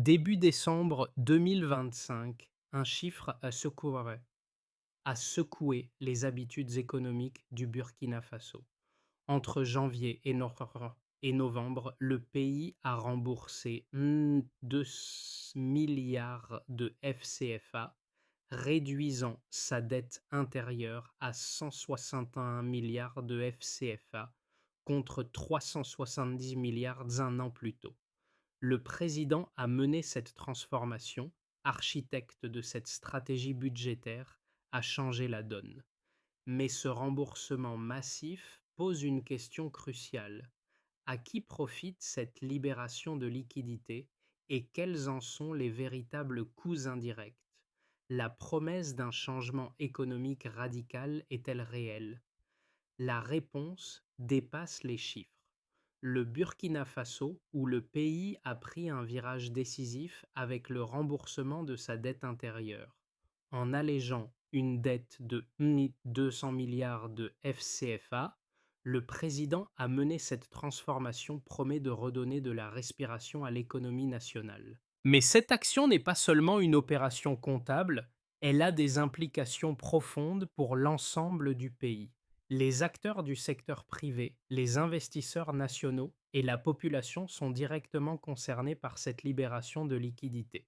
Début décembre 2025, un chiffre a secoué les habitudes économiques du Burkina Faso. Entre janvier et novembre, le pays a remboursé 2 milliards de FCFA, réduisant sa dette intérieure à 161 milliards de FCFA contre 370 milliards un an plus tôt. Le président a mené cette transformation, architecte de cette stratégie budgétaire, a changé la donne. Mais ce remboursement massif pose une question cruciale. À qui profite cette libération de liquidités et quels en sont les véritables coûts indirects? La promesse d'un changement économique radical est-elle réelle? La réponse dépasse les chiffres. Le Burkina Faso, où le pays a pris un virage décisif avec le remboursement de sa dette intérieure, en allégeant une dette de 200 milliards de FCFA, le président a mené cette transformation promet de redonner de la respiration à l'économie nationale. Mais cette action n'est pas seulement une opération comptable, elle a des implications profondes pour l'ensemble du pays. Les acteurs du secteur privé, les investisseurs nationaux et la population sont directement concernés par cette libération de liquidités.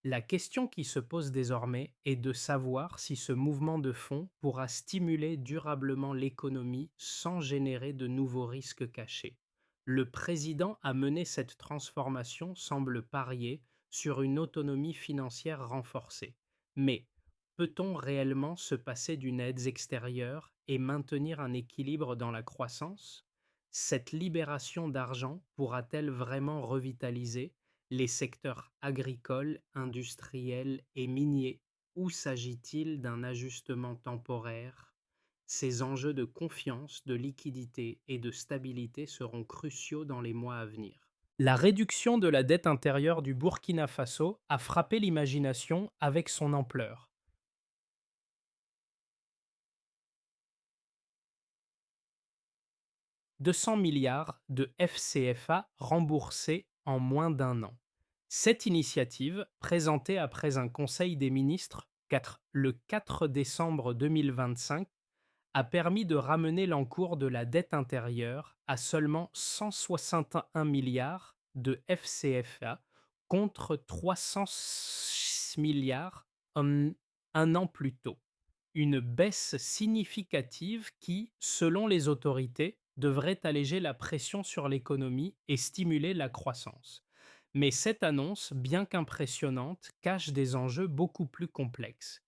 La question qui se pose désormais est de savoir si ce mouvement de fonds pourra stimuler durablement l'économie sans générer de nouveaux risques cachés. Le président a mené cette transformation semble parier sur une autonomie financière renforcée. Mais peut-on réellement se passer d'une aide extérieure et maintenir un équilibre dans la croissance? Cette libération d'argent pourra-t-elle vraiment revitaliser les secteurs agricoles, industriels et miniers? Ou s'agit-il d'un ajustement temporaire? Ces enjeux de confiance, de liquidité et de stabilité seront cruciaux dans les mois à venir. La réduction de la dette intérieure du Burkina Faso a frappé l'imagination avec son ampleur. 200 milliards de FCFA remboursés en moins d'un an. Cette initiative, présentée après un conseil des ministres le 4 décembre 2025, a permis de ramener l'encours de la dette intérieure à seulement 161 milliards de FCFA contre 300 milliards un an plus tôt. Une baisse significative qui, selon les autorités, devrait alléger la pression sur l'économie et stimuler la croissance. Mais cette annonce, bien qu'impressionnante, cache des enjeux beaucoup plus complexes.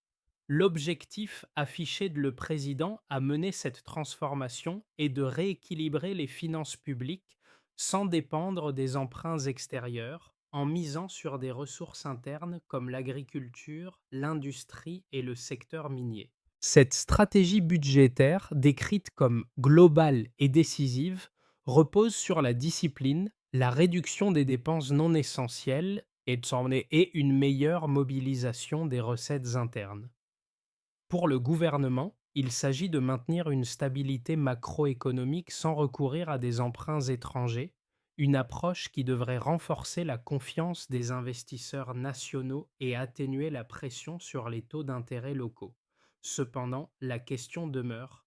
L'objectif affiché de le président à mener cette transformation est de rééquilibrer les finances publiques sans dépendre des emprunts extérieurs, en misant sur des ressources internes comme l'agriculture, l'industrie et le secteur minier. Cette stratégie budgétaire, décrite comme globale et décisive, repose sur la discipline, la réduction des dépenses non essentielles et une meilleure mobilisation des recettes internes. Pour le gouvernement, il s'agit de maintenir une stabilité macroéconomique sans recourir à des emprunts étrangers, une approche qui devrait renforcer la confiance des investisseurs nationaux et atténuer la pression sur les taux d'intérêt locaux. Cependant, la question demeure,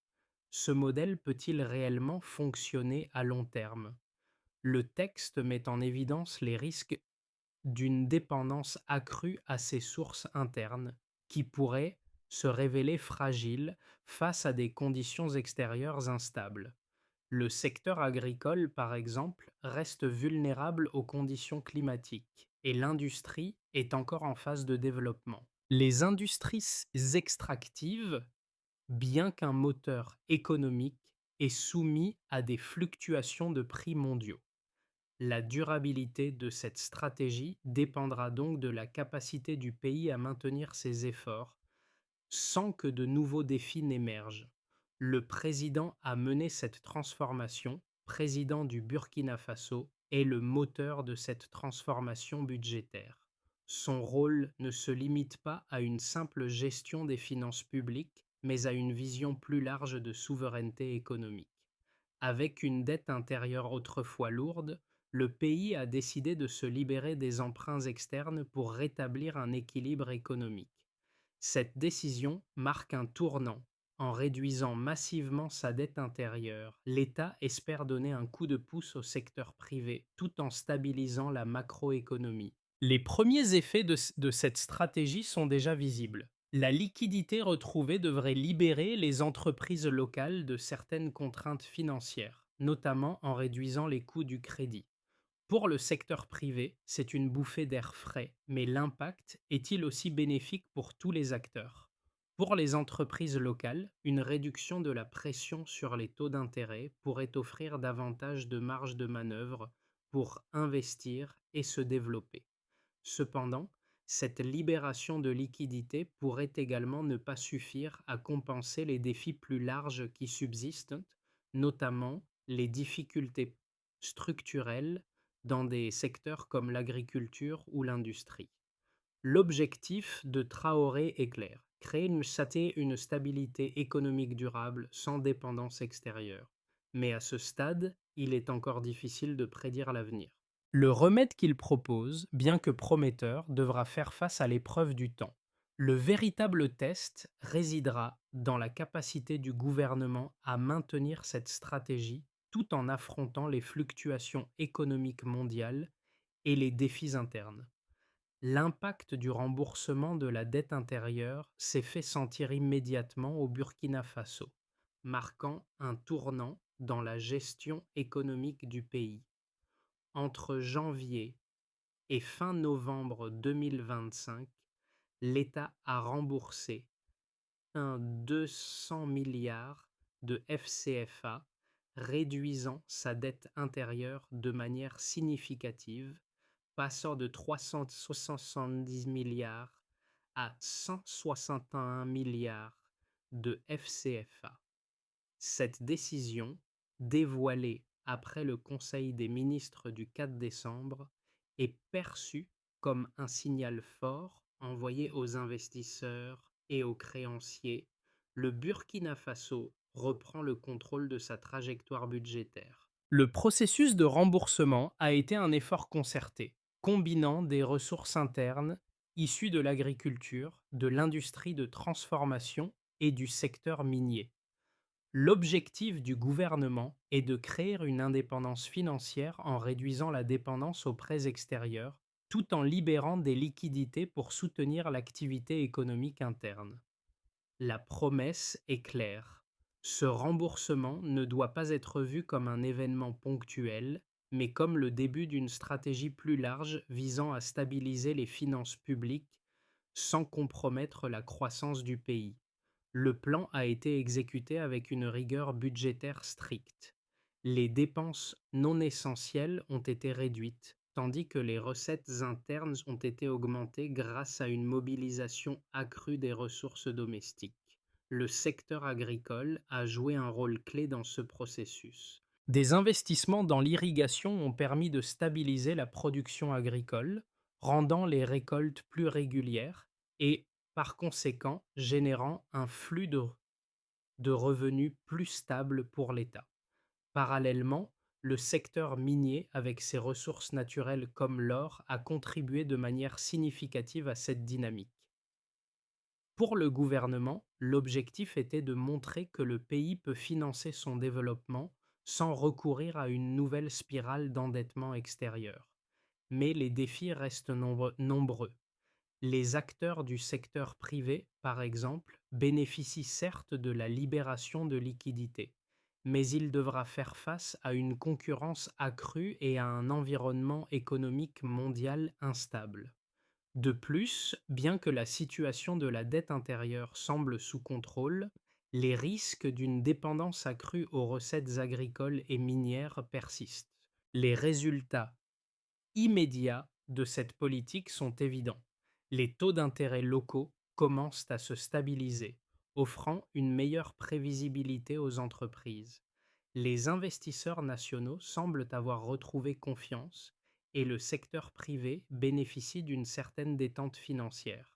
ce modèle peut-il réellement fonctionner à long terme? Le texte met en évidence les risques d'une dépendance accrue à ses sources internes, qui pourraient se révéler fragiles face à des conditions extérieures instables. Le secteur agricole, par exemple, reste vulnérable aux conditions climatiques et l'industrie est encore en phase de développement. Les industries extractives, bien qu'un moteur économique, est soumis à des fluctuations de prix mondiaux. La durabilité de cette stratégie dépendra donc de la capacité du pays à maintenir ses efforts sans que de nouveaux défis n'émergent. Le président a mené cette transformation, président du Burkina Faso, est le moteur de cette transformation budgétaire. Son rôle ne se limite pas à une simple gestion des finances publiques, mais à une vision plus large de souveraineté économique. Avec une dette intérieure autrefois lourde, le pays a décidé de se libérer des emprunts externes pour rétablir un équilibre économique. Cette décision marque un tournant. En réduisant massivement sa dette intérieure, l'État espère donner un coup de pouce au secteur privé tout en stabilisant la macroéconomie. Les premiers effets de cette stratégie sont déjà visibles. La liquidité retrouvée devrait libérer les entreprises locales de certaines contraintes financières, notamment en réduisant les coûts du crédit. Pour le secteur privé, c'est une bouffée d'air frais, mais l'impact est-il aussi bénéfique pour tous les acteurs? Pour les entreprises locales, une réduction de la pression sur les taux d'intérêt pourrait offrir davantage de marge de manœuvre pour investir et se développer. Cependant, cette libération de liquidités pourrait également ne pas suffire à compenser les défis plus larges qui subsistent, notamment les difficultés structurelles dans des secteurs comme l'agriculture ou l'industrie. L'objectif de Traoré est clair: créer une stabilité économique durable sans dépendance extérieure. Mais à ce stade, il est encore difficile de prédire l'avenir. Le remède qu'il propose, bien que prometteur, devra faire face à l'épreuve du temps. Le véritable test résidera dans la capacité du gouvernement à maintenir cette stratégie tout en affrontant les fluctuations économiques mondiales et les défis internes. L'impact du remboursement de la dette intérieure s'est fait sentir immédiatement au Burkina Faso, marquant un tournant dans la gestion économique du pays. Entre janvier et fin novembre 2025, l'État a remboursé un 200 milliards de FCFA, réduisant sa dette intérieure de manière significative, passant de 370 milliards à 161 milliards de FCFA. Cette décision, dévoilée après le Conseil des ministres du 4 décembre, est perçue comme un signal fort envoyé aux investisseurs et aux créanciers. Le Burkina Faso reprend le contrôle de sa trajectoire budgétaire. Le processus de remboursement a été un effort concerté, combinant des ressources internes issues de l'agriculture, de l'industrie de transformation et du secteur minier. L'objectif du gouvernement est de créer une indépendance financière en réduisant la dépendance aux prêts extérieurs, tout en libérant des liquidités pour soutenir l'activité économique interne. La promesse est claire. Ce remboursement ne doit pas être vu comme un événement ponctuel, mais comme le début d'une stratégie plus large visant à stabiliser les finances publiques sans compromettre la croissance du pays. Le plan a été exécuté avec une rigueur budgétaire stricte. Les dépenses non essentielles ont été réduites, tandis que les recettes internes ont été augmentées grâce à une mobilisation accrue des ressources domestiques. Le secteur agricole a joué un rôle clé dans ce processus. Des investissements dans l'irrigation ont permis de stabiliser la production agricole, rendant les récoltes plus régulières et, par conséquent, générant un flux de revenus plus stable pour l'État. Parallèlement, le secteur minier, avec ses ressources naturelles comme l'or, a contribué de manière significative à cette dynamique. Pour le gouvernement, l'objectif était de montrer que le pays peut financer son développement sans recourir à une nouvelle spirale d'endettement extérieur. Mais les défis restent nombreux. Les acteurs du secteur privé, par exemple, bénéficient certes de la libération de liquidités, mais il devra faire face à une concurrence accrue et à un environnement économique mondial instable. De plus, bien que la situation de la dette intérieure semble sous contrôle, les risques d'une dépendance accrue aux recettes agricoles et minières persistent. Les résultats immédiats de cette politique sont évidents. Les taux d'intérêt locaux commencent à se stabiliser, offrant une meilleure prévisibilité aux entreprises. Les investisseurs nationaux semblent avoir retrouvé confiance et le secteur privé bénéficie d'une certaine détente financière.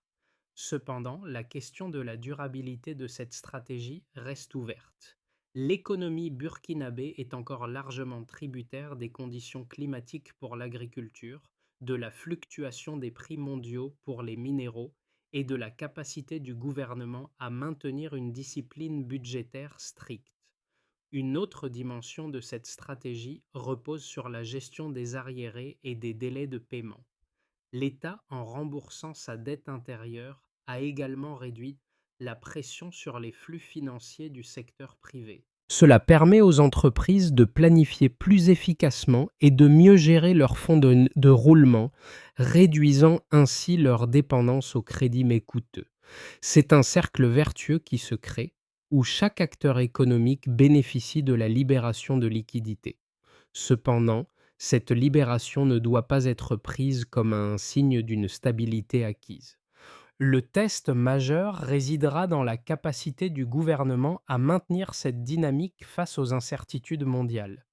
Cependant, la question de la durabilité de cette stratégie reste ouverte. L'économie burkinabé est encore largement tributaire des conditions climatiques pour l'agriculture, de la fluctuation des prix mondiaux pour les minéraux et de la capacité du gouvernement à maintenir une discipline budgétaire stricte. Une autre dimension de cette stratégie repose sur la gestion des arriérés et des délais de paiement. L'État, en remboursant sa dette intérieure, a également réduit la pression sur les flux financiers du secteur privé. Cela permet aux entreprises de planifier plus efficacement et de mieux gérer leurs fonds de roulement, réduisant ainsi leur dépendance aux crédits mais coûteux. C'est un cercle vertueux qui se crée, où chaque acteur économique bénéficie de la libération de liquidités. Cependant, cette libération ne doit pas être prise comme un signe d'une stabilité acquise. Le test majeur résidera dans la capacité du gouvernement à maintenir cette dynamique face aux incertitudes mondiales.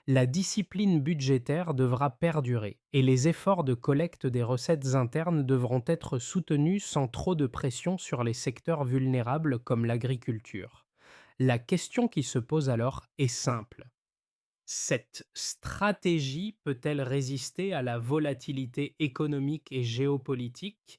La discipline budgétaire devra perdurer et les efforts de collecte des recettes internes devront être soutenus sans trop de pression sur les secteurs vulnérables comme l'agriculture. La question qui se pose alors est simple. Cette stratégie peut-elle résister à la volatilité économique et géopolitique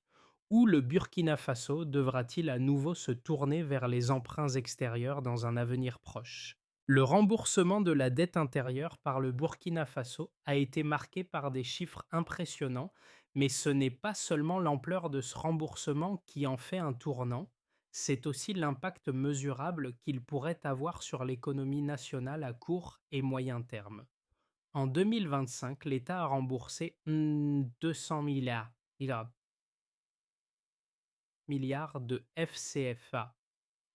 ou le Burkina Faso devra-t-il à nouveau se tourner vers les emprunts extérieurs dans un avenir proche? Le remboursement de la dette intérieure par le Burkina Faso a été marqué par des chiffres impressionnants, mais ce n'est pas seulement l'ampleur de ce remboursement qui en fait un tournant, c'est aussi l'impact mesurable qu'il pourrait avoir sur l'économie nationale à court et moyen terme. En 2025, l'État a remboursé 200 milliards de FCFA,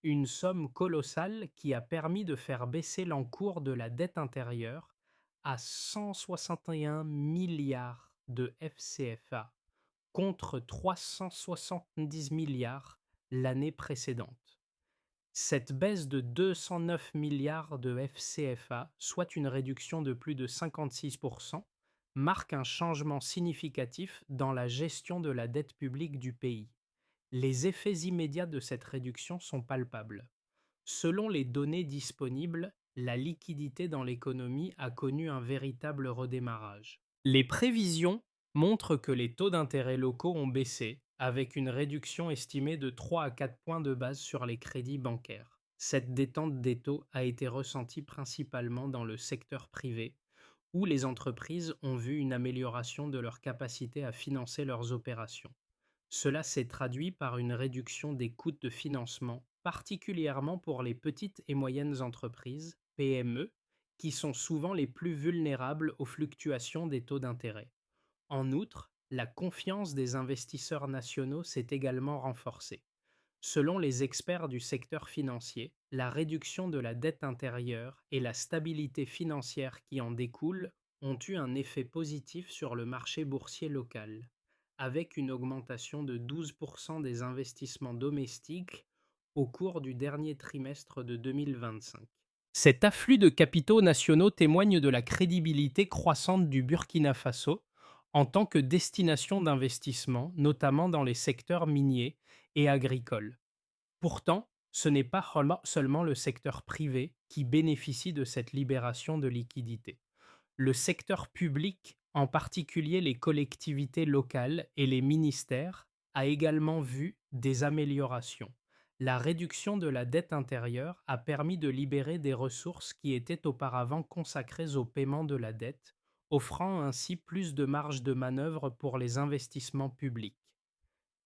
une somme colossale qui a permis de faire baisser l'encours de la dette intérieure à 161 milliards de FCFA contre 370 milliards l'année précédente. Cette baisse de 209 milliards de FCFA, soit une réduction de plus de 56%, marque un changement significatif dans la gestion de la dette publique du pays. Les effets immédiats de cette réduction sont palpables. Selon les données disponibles, la liquidité dans l'économie a connu un véritable redémarrage. Les prévisions montrent que les taux d'intérêt locaux ont baissé, avec une réduction estimée de 3 à 4 points de base sur les crédits bancaires. Cette détente des taux a été ressentie principalement dans le secteur privé, où les entreprises ont vu une amélioration de leur capacité à financer leurs opérations. Cela s'est traduit par une réduction des coûts de financement, particulièrement pour les petites et moyennes entreprises, PME, qui sont souvent les plus vulnérables aux fluctuations des taux d'intérêt. En outre, la confiance des investisseurs nationaux s'est également renforcée. Selon les experts du secteur financier, la réduction de la dette intérieure et la stabilité financière qui en découle ont eu un effet positif sur le marché boursier local, avec une augmentation de 12% des investissements domestiques au cours du dernier trimestre de 2025. Cet afflux de capitaux nationaux témoigne de la crédibilité croissante du Burkina Faso en tant que destination d'investissement, notamment dans les secteurs miniers et agricoles. Pourtant, ce n'est pas seulement le secteur privé qui bénéficie de cette libération de liquidités. Le secteur public, en particulier les collectivités locales et les ministères, a également vu des améliorations. La réduction de la dette intérieure a permis de libérer des ressources qui étaient auparavant consacrées au paiement de la dette, offrant ainsi plus de marge de manœuvre pour les investissements publics.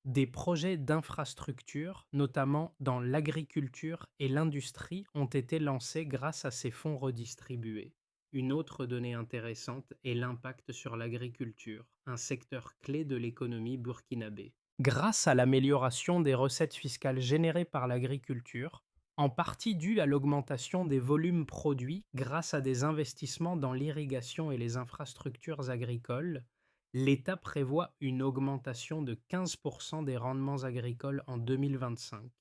Des projets d'infrastructure, notamment dans l'agriculture et l'industrie, ont été lancés grâce à ces fonds redistribués. Une autre donnée intéressante est l'impact sur l'agriculture, un secteur clé de l'économie burkinabé. Grâce à l'amélioration des recettes fiscales générées par l'agriculture, en partie due à l'augmentation des volumes produits grâce à des investissements dans l'irrigation et les infrastructures agricoles, l'État prévoit une augmentation de 15% des rendements agricoles en 2025.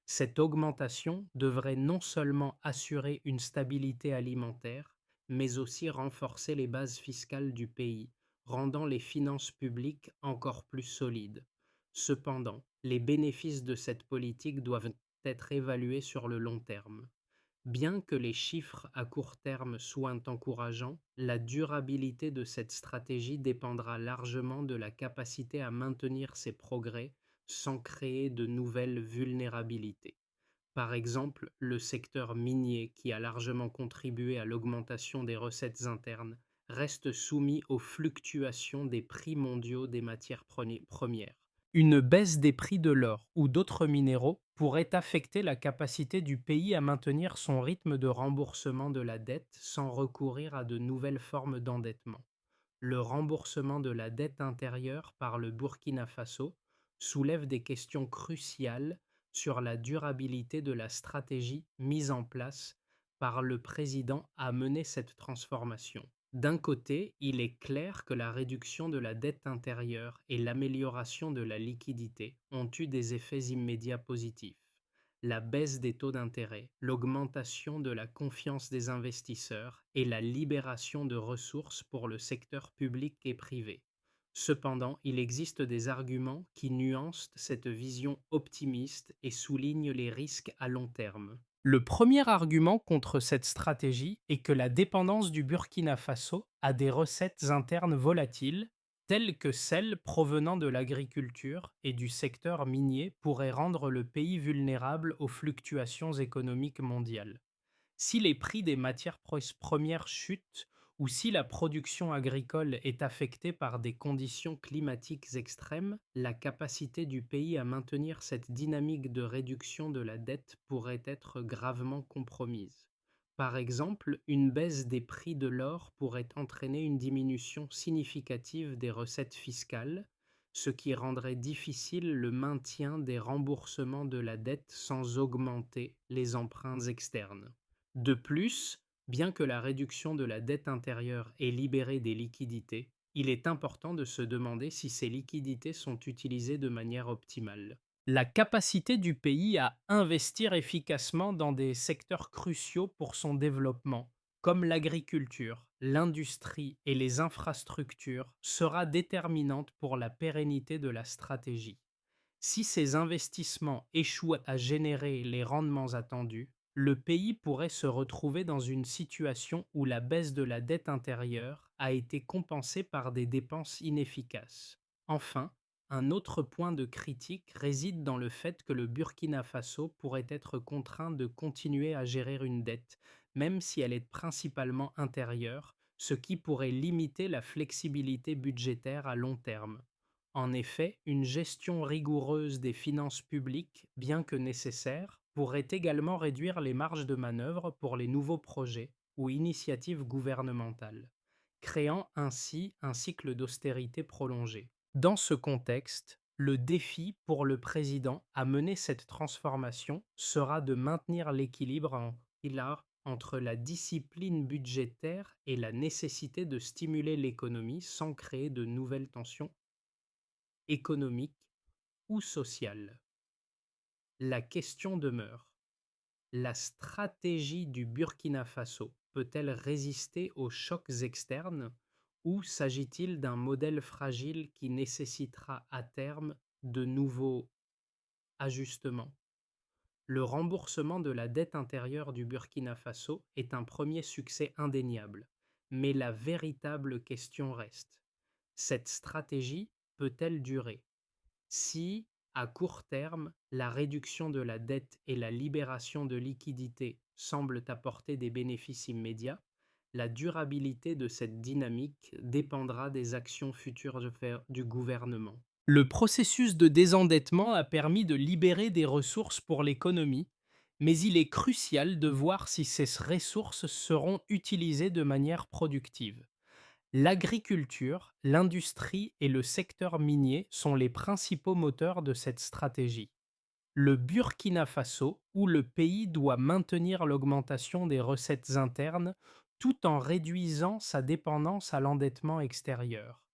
Cette augmentation devrait non seulement assurer une stabilité alimentaire, mais aussi renforcer les bases fiscales du pays, rendant les finances publiques encore plus solides. Cependant, les bénéfices de cette politique doivent être évalués sur le long terme. Bien que les chiffres à court terme soient encourageants, la durabilité de cette stratégie dépendra largement de la capacité à maintenir ces progrès sans créer de nouvelles vulnérabilités. Par exemple, le secteur minier, qui a largement contribué à l'augmentation des recettes internes, reste soumis aux fluctuations des prix mondiaux des matières premières. Une baisse des prix de l'or ou d'autres minéraux pourrait affecter la capacité du pays à maintenir son rythme de remboursement de la dette sans recourir à de nouvelles formes d'endettement. Le remboursement de la dette intérieure par le Burkina Faso soulève des questions cruciales sur la durabilité de la stratégie mise en place par le président à mener cette transformation. D'un côté, il est clair que la réduction de la dette intérieure et l'amélioration de la liquidité ont eu des effets immédiats positifs. La baisse des taux d'intérêt, l'augmentation de la confiance des investisseurs et la libération de ressources pour le secteur public et privé. Cependant, il existe des arguments qui nuancent cette vision optimiste et soulignent les risques à long terme. Le premier argument contre cette stratégie est que la dépendance du Burkina Faso a des recettes internes volatiles, telles que celles provenant de l'agriculture et du secteur minier, pourraient rendre le pays vulnérable aux fluctuations économiques mondiales. Si les prix des matières premières chutent ou si la production agricole est affectée par des conditions climatiques extrêmes, la capacité du pays à maintenir cette dynamique de réduction de la dette pourrait être gravement compromise. Par exemple, une baisse des prix de l'or pourrait entraîner une diminution significative des recettes fiscales, ce qui rendrait difficile le maintien des remboursements de la dette sans augmenter les emprunts externes. De plus, bien que la réduction de la dette intérieure ait libéré des liquidités, il est important de se demander si ces liquidités sont utilisées de manière optimale. La capacité du pays à investir efficacement dans des secteurs cruciaux pour son développement, comme l'agriculture, l'industrie et les infrastructures, sera déterminante pour la pérennité de la stratégie. Si ces investissements échouent à générer les rendements attendus, le pays pourrait se retrouver dans une situation où la baisse de la dette intérieure a été compensée par des dépenses inefficaces. Enfin, un autre point de critique réside dans le fait que le Burkina Faso pourrait être contraint de continuer à gérer une dette, même si elle est principalement intérieure, ce qui pourrait limiter la flexibilité budgétaire à long terme. En effet, une gestion rigoureuse des finances publiques, bien que nécessaire, pourrait également réduire les marges de manœuvre pour les nouveaux projets ou initiatives gouvernementales, créant ainsi un cycle d'austérité prolongé. Dans ce contexte, le défi pour le président à mener cette transformation sera de maintenir l'équilibre entre la discipline budgétaire et la nécessité de stimuler l'économie sans créer de nouvelles tensions économiques ou sociales. La question demeure: la stratégie du Burkina Faso peut-elle résister aux chocs externes ou s'agit-il d'un modèle fragile qui nécessitera à terme de nouveaux ajustements? Le remboursement de la dette intérieure du Burkina Faso est un premier succès indéniable, mais la véritable question reste: cette stratégie peut-elle durer? Si, à court terme, la réduction de la dette et la libération de liquidités semblent apporter des bénéfices immédiats, la durabilité de cette dynamique dépendra des actions futures du gouvernement. Le processus de désendettement a permis de libérer des ressources pour l'économie, mais il est crucial de voir si ces ressources seront utilisées de manière productive. L'agriculture, l'industrie et le secteur minier sont les principaux moteurs de cette stratégie. Le Burkina Faso, où le pays doit maintenir l'augmentation des recettes internes tout en réduisant sa dépendance à l'endettement extérieur.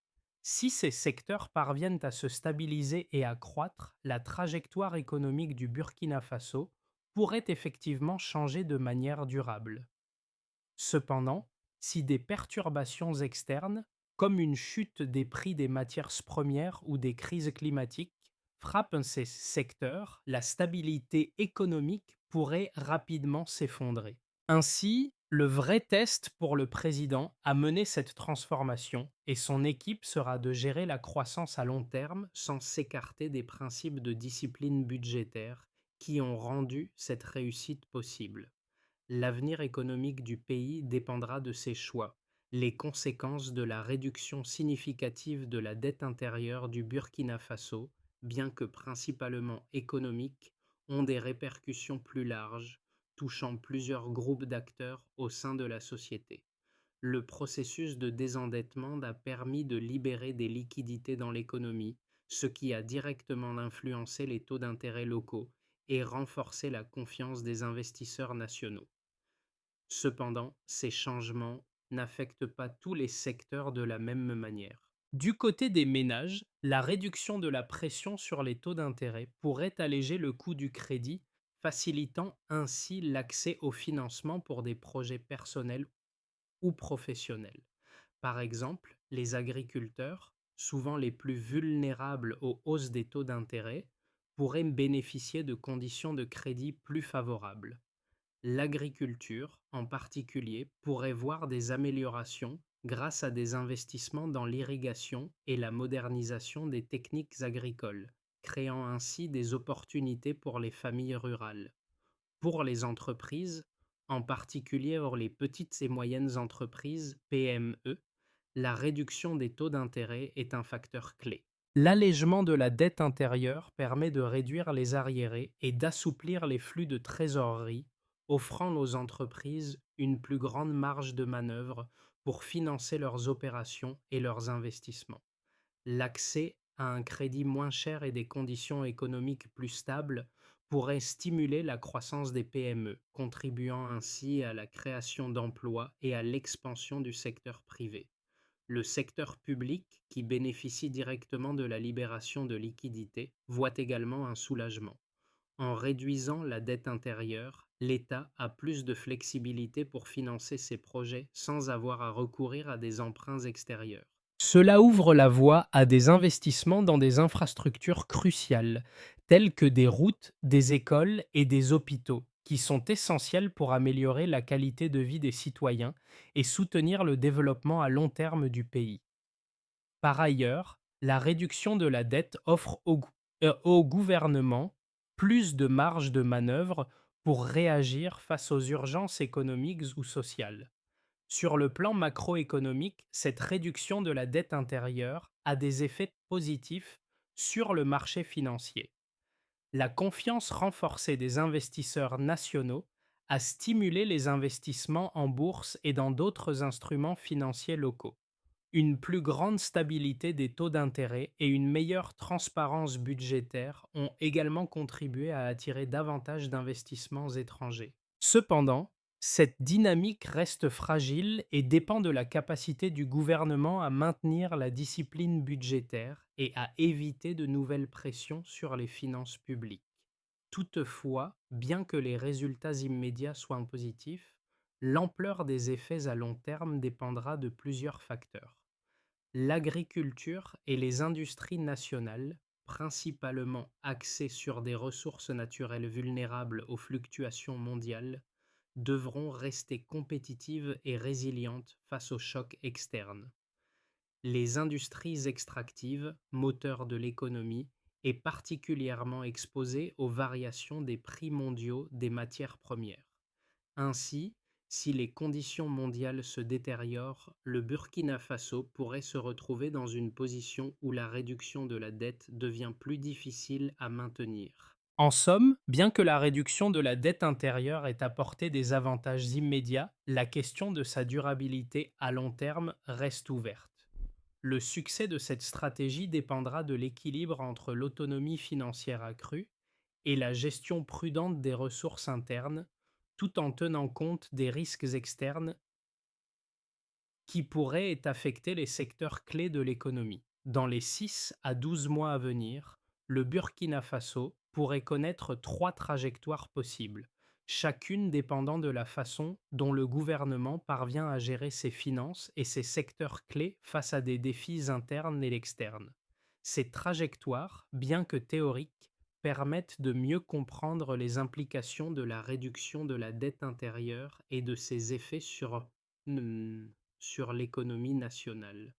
Si ces secteurs parviennent à se stabiliser et à croître, la trajectoire économique du Burkina Faso pourrait effectivement changer de manière durable. Cependant, si des perturbations externes, comme une chute des prix des matières premières ou des crises climatiques, frappent ces secteurs, la stabilité économique pourrait rapidement s'effondrer. Ainsi, le vrai test pour le président a mené cette transformation et son équipe sera de gérer la croissance à long terme sans s'écarter des principes de discipline budgétaire qui ont rendu cette réussite possible. L'avenir économique du pays dépendra de ses choix. Les conséquences de la réduction significative de la dette intérieure du Burkina Faso, bien que principalement économiques, ont des répercussions plus larges, touchant plusieurs groupes d'acteurs au sein de la société. Le processus de désendettement a permis de libérer des liquidités dans l'économie, ce qui a directement influencé les taux d'intérêt locaux et renforcé la confiance des investisseurs nationaux. Cependant, ces changements n'affectent pas tous les secteurs de la même manière. Du côté des ménages, la réduction de la pression sur les taux d'intérêt pourrait alléger le coût du crédit, facilitant ainsi l'accès au financement pour des projets personnels ou professionnels. Par exemple, les agriculteurs, souvent les plus vulnérables aux hausses des taux d'intérêt, pourraient bénéficier de conditions de crédit plus favorables. L'agriculture, en particulier, pourrait voir des améliorations grâce à des investissements dans l'irrigation et la modernisation des techniques agricoles, créant ainsi des opportunités pour les familles rurales. Pour les entreprises, en particulier pour les petites et moyennes entreprises PME, la réduction des taux d'intérêt est un facteur clé. L'allègement de la dette intérieure permet de réduire les arriérés et d'assouplir les flux de trésorerie, offrant aux entreprises une plus grande marge de manœuvre pour financer leurs opérations et leurs investissements. L'accès à un crédit moins cher et des conditions économiques plus stables pourrait stimuler la croissance des PME, contribuant ainsi à la création d'emplois et à l'expansion du secteur privé. Le secteur public, qui bénéficie directement de la libération de liquidités, voit également un soulagement. En réduisant la dette intérieure, l'État a plus de flexibilité pour financer ses projets sans avoir à recourir à des emprunts extérieurs. Cela ouvre la voie à des investissements dans des infrastructures cruciales, telles que des routes, des écoles et des hôpitaux, qui sont essentiels pour améliorer la qualité de vie des citoyens et soutenir le développement à long terme du pays. Par ailleurs, la réduction de la dette offre au gouvernement plus de marge de manœuvre pour réagir face aux urgences économiques ou sociales. Sur le plan macroéconomique, cette réduction de la dette intérieure a des effets positifs sur le marché financier. La confiance renforcée des investisseurs nationaux a stimulé les investissements en bourse et dans d'autres instruments financiers locaux. Une plus grande stabilité des taux d'intérêt et une meilleure transparence budgétaire ont également contribué à attirer davantage d'investissements étrangers. Cependant, cette dynamique reste fragile et dépend de la capacité du gouvernement à maintenir la discipline budgétaire et à éviter de nouvelles pressions sur les finances publiques. Toutefois, bien que les résultats immédiats soient positifs, l'ampleur des effets à long terme dépendra de plusieurs facteurs. L'agriculture et les industries nationales, principalement axées sur des ressources naturelles vulnérables aux fluctuations mondiales, devront rester compétitives et résilientes face aux chocs externes. Les industries extractives, moteurs de l'économie, est particulièrement exposées aux variations des prix mondiaux des matières premières. Ainsi, si les conditions mondiales se détériorent, le Burkina Faso pourrait se retrouver dans une position où la réduction de la dette devient plus difficile à maintenir. En somme, bien que la réduction de la dette intérieure ait apporté des avantages immédiats, la question de sa durabilité à long terme reste ouverte. Le succès de cette stratégie dépendra de l'équilibre entre l'autonomie financière accrue et la gestion prudente des ressources internes, tout en tenant compte des risques externes qui pourraient affecter les secteurs clés de l'économie. Dans les 6 à 12 mois à venir, le Burkina Faso pourrait connaître 3 trajectoires possibles, chacune dépendant de la façon dont le gouvernement parvient à gérer ses finances et ses secteurs clés face à des défis internes et externes. Ces trajectoires, bien que théoriques, permettent de mieux comprendre les implications de la réduction de la dette intérieure et de ses effets hmm, sur l'économie nationale.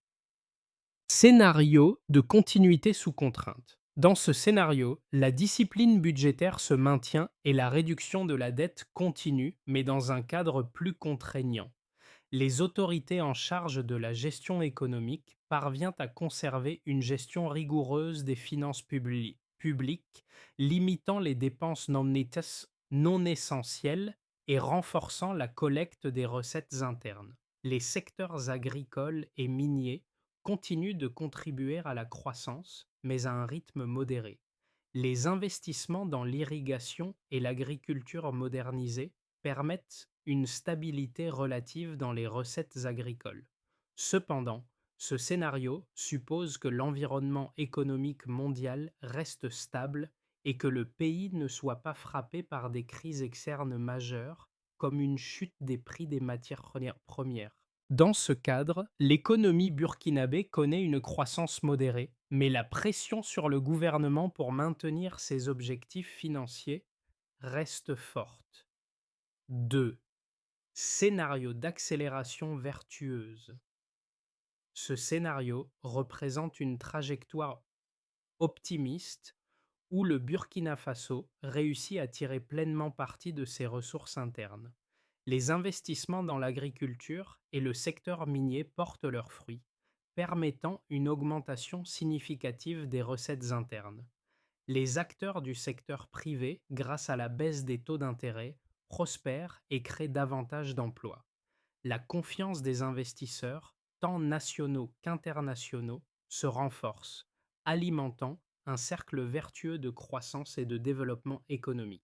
Scénario de continuité sous contrainte. Dans ce scénario, la discipline budgétaire se maintient et la réduction de la dette continue, mais dans un cadre plus contraignant. Les autorités en charge de la gestion économique parviennent à conserver une gestion rigoureuse des finances publiques, limitant les dépenses non essentielles et renforçant la collecte des recettes internes. Les secteurs agricoles et miniers continuent de contribuer à la croissance, mais à un rythme modéré. Les investissements dans l'irrigation et l'agriculture modernisée permettent une stabilité relative dans les recettes agricoles. Cependant, ce scénario suppose que l'environnement économique mondial reste stable et que le pays ne soit pas frappé par des crises externes majeures comme une chute des prix des matières premières. Dans ce cadre, l'économie burkinabé connaît une croissance modérée, mais la pression sur le gouvernement pour maintenir ses objectifs financiers reste forte. 2. Scénario d'accélération vertueuse. Ce scénario représente une trajectoire optimiste où le Burkina Faso réussit à tirer pleinement parti de ses ressources internes. Les investissements dans l'agriculture et le secteur minier portent leurs fruits, permettant une augmentation significative des recettes internes. Les acteurs du secteur privé, grâce à la baisse des taux d'intérêt, prospèrent et créent davantage d'emplois. La confiance des investisseurs, tant nationaux qu'internationaux, se renforce, alimentant un cercle vertueux de croissance et de développement économique.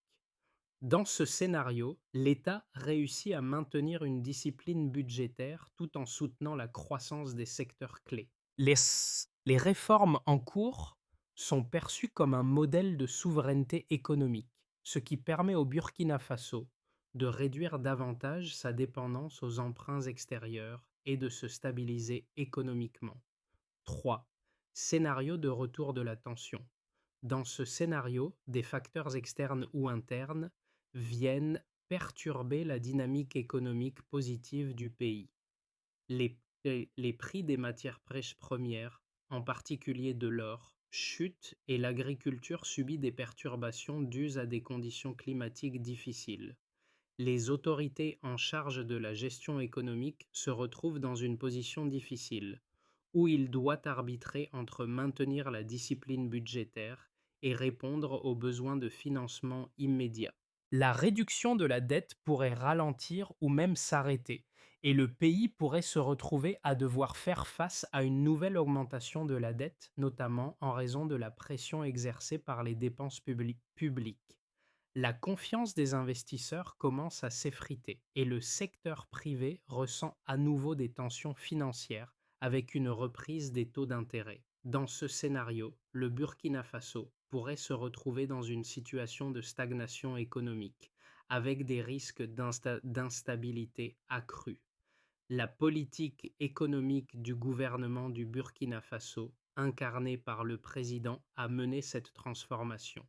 Dans ce scénario, l'État réussit à maintenir une discipline budgétaire tout en soutenant la croissance des secteurs clés. Les réformes en cours sont perçues comme un modèle de souveraineté économique, ce qui permet au Burkina Faso de réduire davantage sa dépendance aux emprunts extérieurs et de se stabiliser économiquement. 3. Scénario de retour de la tension. Dans ce scénario, des facteurs externes ou internes viennent perturber la dynamique économique positive du pays. Les prix des matières premières, en particulier de l'or, chutent et l'agriculture subit des perturbations dues à des conditions climatiques difficiles. Les autorités en charge de la gestion économique se retrouvent dans une position difficile, où ils doivent arbitrer entre maintenir la discipline budgétaire et répondre aux besoins de financement immédiats. La réduction de la dette pourrait ralentir ou même s'arrêter, et le pays pourrait se retrouver à devoir faire face à une nouvelle augmentation de la dette, notamment en raison de la pression exercée par les dépenses publiques. La confiance des investisseurs commence à s'effriter et le secteur privé ressent à nouveau des tensions financières avec une reprise des taux d'intérêt. Dans ce scénario, le Burkina Faso pourrait se retrouver dans une situation de stagnation économique, avec des risques d'instabilité accrue. La politique économique du gouvernement du Burkina Faso, incarnée par le président, a mené cette transformation.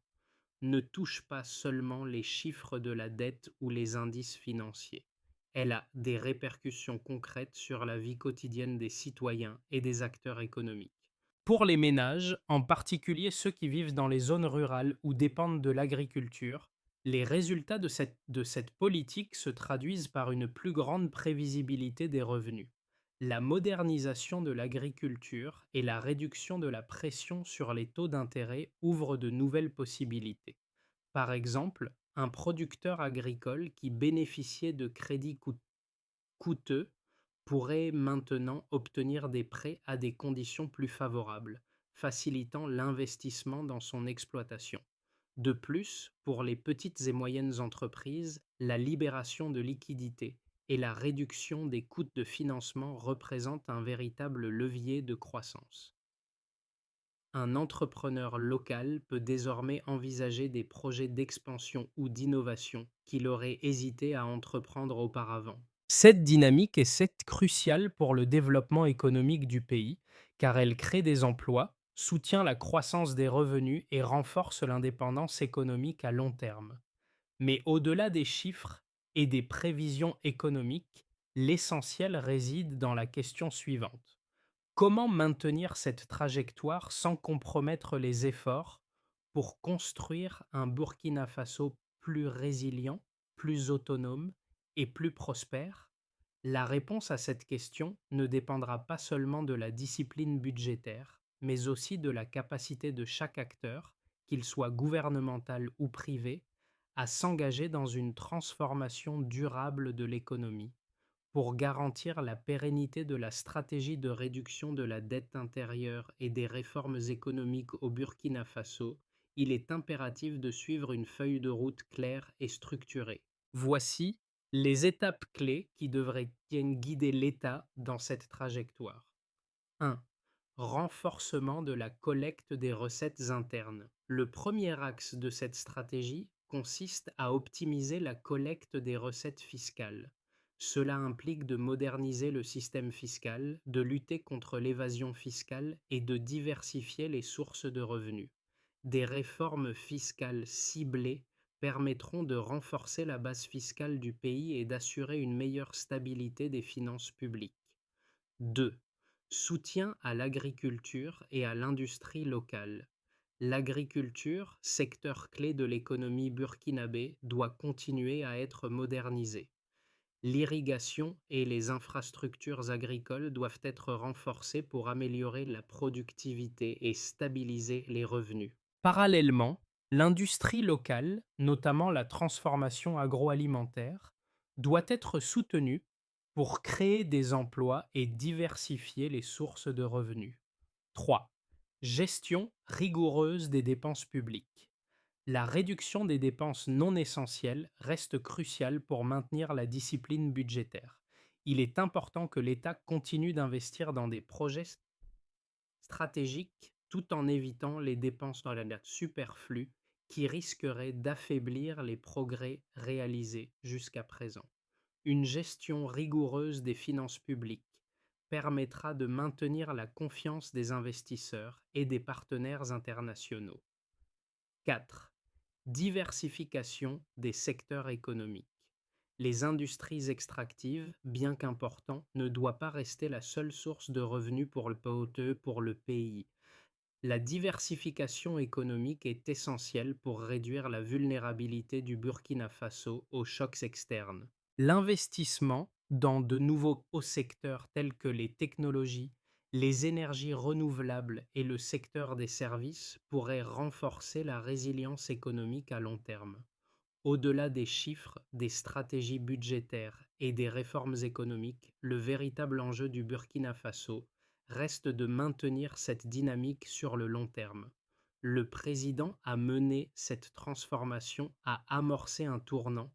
Ne touche pas seulement les chiffres de la dette ou les indices financiers. Elle a des répercussions concrètes sur la vie quotidienne des citoyens et des acteurs économiques. Pour les ménages, en particulier ceux qui vivent dans les zones rurales ou dépendent de l'agriculture, les résultats de cette politique se traduisent par une plus grande prévisibilité des revenus. La modernisation de l'agriculture et la réduction de la pression sur les taux d'intérêt ouvrent de nouvelles possibilités. Par exemple, un producteur agricole qui bénéficiait de crédits coûteux pourrait maintenant obtenir des prêts à des conditions plus favorables, facilitant l'investissement dans son exploitation. De plus, pour les petites et moyennes entreprises, la libération de liquidités et la réduction des coûts de financement représentent un véritable levier de croissance. Un entrepreneur local peut désormais envisager des projets d'expansion ou d'innovation qu'il aurait hésité à entreprendre auparavant. Cette dynamique est cruciale pour le développement économique du pays, car elle crée des emplois, soutient la croissance des revenus et renforce l'indépendance économique à long terme. Mais au-delà des chiffres et des prévisions économiques, l'essentiel réside dans la question suivante. Comment maintenir cette trajectoire sans compromettre les efforts pour construire un Burkina Faso plus résilient, plus autonome et plus prospère? La réponse à cette question ne dépendra pas seulement de la discipline budgétaire, mais aussi de la capacité de chaque acteur, qu'il soit gouvernemental ou privé, à s'engager dans une transformation durable de l'économie pour garantir la pérennité de la stratégie de réduction de la dette intérieure et des réformes économiques au Burkina Faso. Il est impératif de suivre une feuille de route claire et structurée. Voici les étapes clés qui devraient guider l'État dans cette trajectoire. 1. Renforcement de la collecte des recettes internes. Le premier axe de cette stratégie consiste à optimiser la collecte des recettes fiscales. Cela implique de moderniser le système fiscal, de lutter contre l'évasion fiscale et de diversifier les sources de revenus. Des réformes fiscales ciblées permettront de renforcer la base fiscale du pays et d'assurer une meilleure stabilité des finances publiques. 2. Soutien à l'agriculture et à l'industrie locale. L'agriculture, secteur clé de l'économie burkinabé, doit continuer à être modernisée. L'irrigation et les infrastructures agricoles doivent être renforcées pour améliorer la productivité et stabiliser les revenus. Parallèlement, l'industrie locale, notamment la transformation agroalimentaire, doit être soutenue pour créer des emplois et diversifier les sources de revenus. 3. Gestion rigoureuse des dépenses publiques. La réduction des dépenses non essentielles reste cruciale pour maintenir la discipline budgétaire. Il est important que l'État continue d'investir dans des projets stratégiques tout en évitant les dépenses dans la dette superflues qui risqueraient d'affaiblir les progrès réalisés jusqu'à présent. Une gestion rigoureuse des finances publiques permettra de maintenir la confiance des investisseurs et des partenaires internationaux. 4. Diversification des secteurs économiques. Les industries extractives, bien qu'importantes, ne doivent pas rester la seule source de revenus pour le pays. La diversification économique est essentielle pour réduire la vulnérabilité du Burkina Faso aux chocs externes. L'investissement dans de nouveaux secteurs tels que les technologies, les énergies renouvelables et le secteur des services pourrait renforcer la résilience économique à long terme. Au-delà des chiffres, des stratégies budgétaires et des réformes économiques, le véritable enjeu du Burkina Faso reste de maintenir cette dynamique sur le long terme. Le président a mené cette transformation, a amorcé un tournant,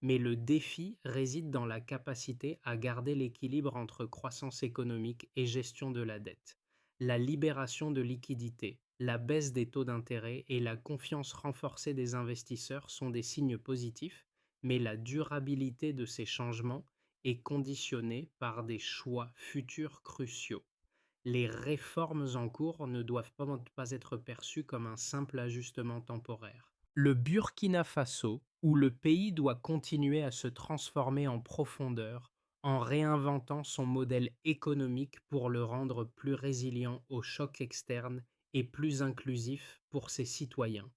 mais le défi réside dans la capacité à garder l'équilibre entre croissance économique et gestion de la dette. La libération de liquidités, la baisse des taux d'intérêt et la confiance renforcée des investisseurs sont des signes positifs, mais la durabilité de ces changements est conditionnée par des choix futurs cruciaux. Les réformes en cours ne doivent pas être perçues comme un simple ajustement temporaire. Le Burkina Faso, où le pays doit continuer à se transformer en profondeur en réinventant son modèle économique pour le rendre plus résilient aux chocs externes et plus inclusif pour ses citoyens.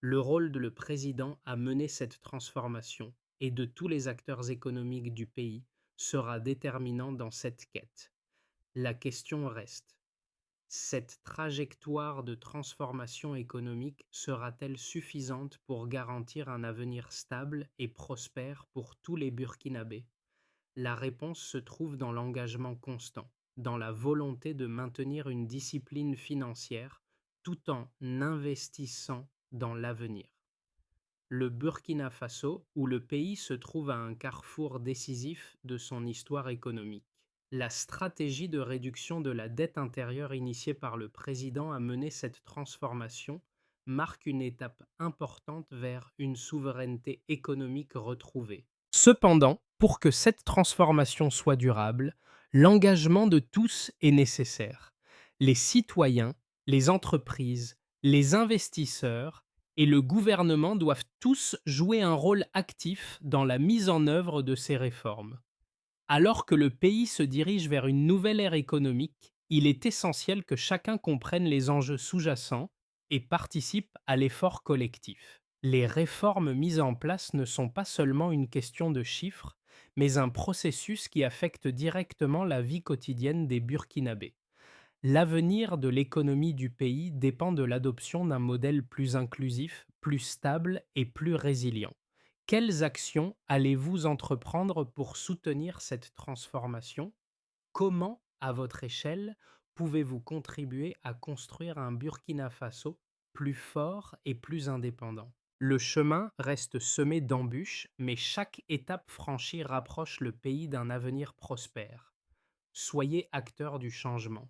Le rôle de le président à mener cette transformation et de tous les acteurs économiques du pays sera déterminant dans cette quête. La question reste: cette trajectoire de transformation économique sera-t-elle suffisante pour garantir un avenir stable et prospère pour tous les Burkinabés? La réponse se trouve dans l'engagement constant, dans la volonté de maintenir une discipline financière tout en investissant dans l'avenir. Le Burkina Faso, où le pays se trouve à un carrefour décisif de son histoire économique. La stratégie de réduction de la dette intérieure initiée par le président a mené cette transformation marque une étape importante vers une souveraineté économique retrouvée. Cependant, pour que cette transformation soit durable, l'engagement de tous est nécessaire. Les citoyens, Les entreprises, les investisseurs et le gouvernement doivent tous jouer un rôle actif dans la mise en œuvre de ces réformes. Alors que le pays se dirige vers une nouvelle ère économique, il est essentiel que chacun comprenne les enjeux sous-jacents et participe à l'effort collectif. Les réformes mises en place ne sont pas seulement une question de chiffres, mais un processus qui affecte directement la vie quotidienne des Burkinabés. L'avenir de l'économie du pays dépend de l'adoption d'un modèle plus inclusif, plus stable et plus résilient. Quelles actions allez-vous entreprendre pour soutenir cette transformation? Comment, à votre échelle, pouvez-vous contribuer à construire un Burkina Faso plus fort et plus indépendant? Le chemin reste semé d'embûches, mais chaque étape franchie rapproche le pays d'un avenir prospère. Soyez acteur du changement.